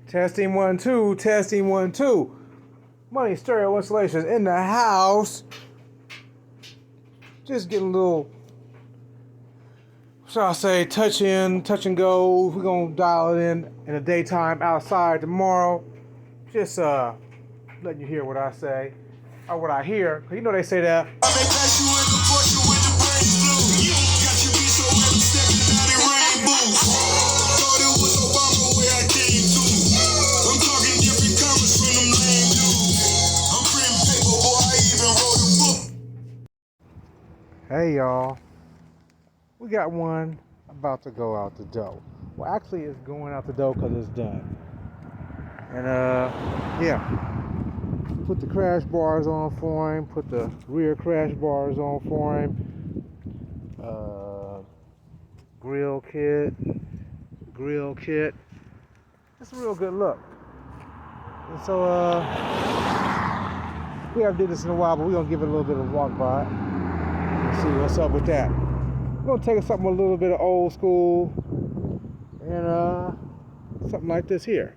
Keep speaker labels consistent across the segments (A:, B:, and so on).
A: Testing 1 2, testing 1 2. Money stereo installations in the house. Just getting a little, shall I say, touch and go. We're gonna dial it in the daytime outside tomorrow. Just letting you hear what I say or what I hear. Cause you know they say that. Hey y'all, we got one about to go out the door. Well, actually it's going out the door because it's done. And yeah, put the crash bars on for him, put the rear crash bars on for him, grill kit. It's a real good look. And so we haven't did this in a while, but we're gonna give it a little bit of a walk by. See what's up with that. We're gonna take something a little bit of old school and something like this here.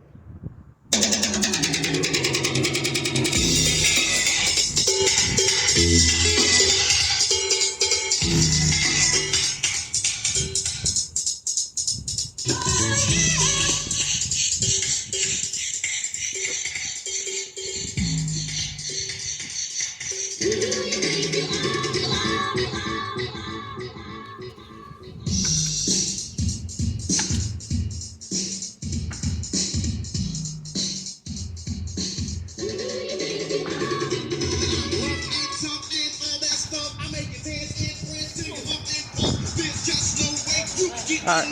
A: All right.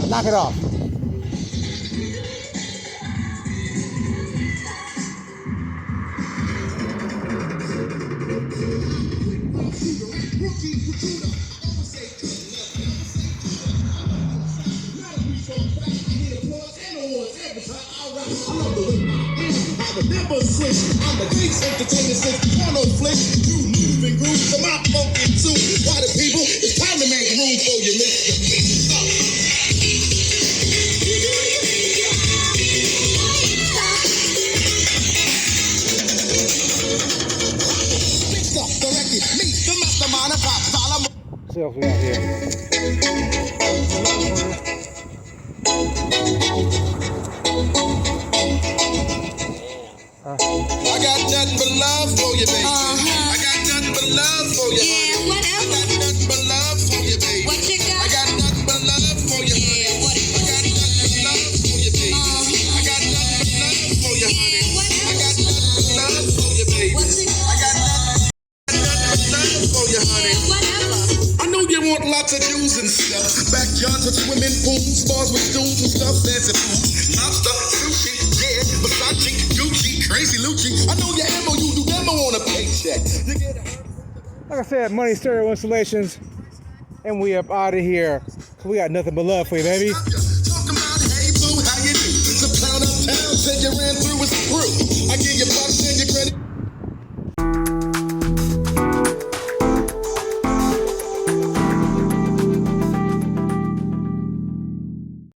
A: Knock it off.
B: Never switch. I'm the greatest entertainer since porno flick. You moving grooves to my funky too. Why the people? It's time to make room for you, Mr. Mixed up, corrected, me, the mastermind of top dollar.
A: See what we got here.
B: I got nothing but love for you, baby. I got nothing but love for you, honey.
C: Yeah, whatever.
B: I got nothing but love for you, baby.
C: What you got?
B: I got nothing but love for you, honey.
C: Yeah, what?
B: I got nothing but love for you, baby. I got nothing but love for you, honey.
C: whatever.
B: I got nothing but love for you, baby.
C: What you got?
B: I got nothing but love for you, honey.
C: Yeah, whatever.
B: I know you want lots of do's and stuff. Backyards with swimming pools, bars with stools and stuff. Fancy food, lobster, sushi, yeah, Versace, Gucci, crazy Lucci. I know your ammo, you do demo on a paycheck. You get
A: Like I said, Money Stereo Installations, and we up out of here. We got nothing but love for you, baby.